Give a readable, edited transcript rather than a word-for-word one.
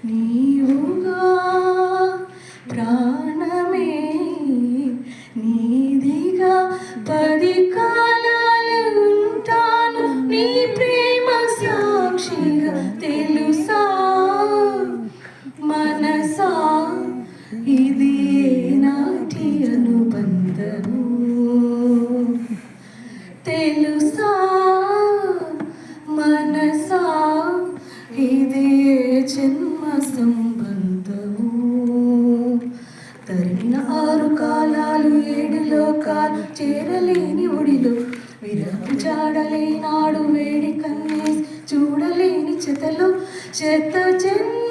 నీవుగా ప్రాణమే నీదిగా 10 కాలాలు ఉంటాను నీ ప్రేమ సాక్షిగా తెలుసా మనసా ఇది నాటి అనుబంధము తెలుసా మనసా ఇది జన్మ సంబంధము తరిమిన 6 కాలాలు 7 లోకాలు చేరలేని ఒడిలో విరహం చాడలేనాడు వేడి కన్నేసి చూడలేని చెతలో చెత్త జన్మ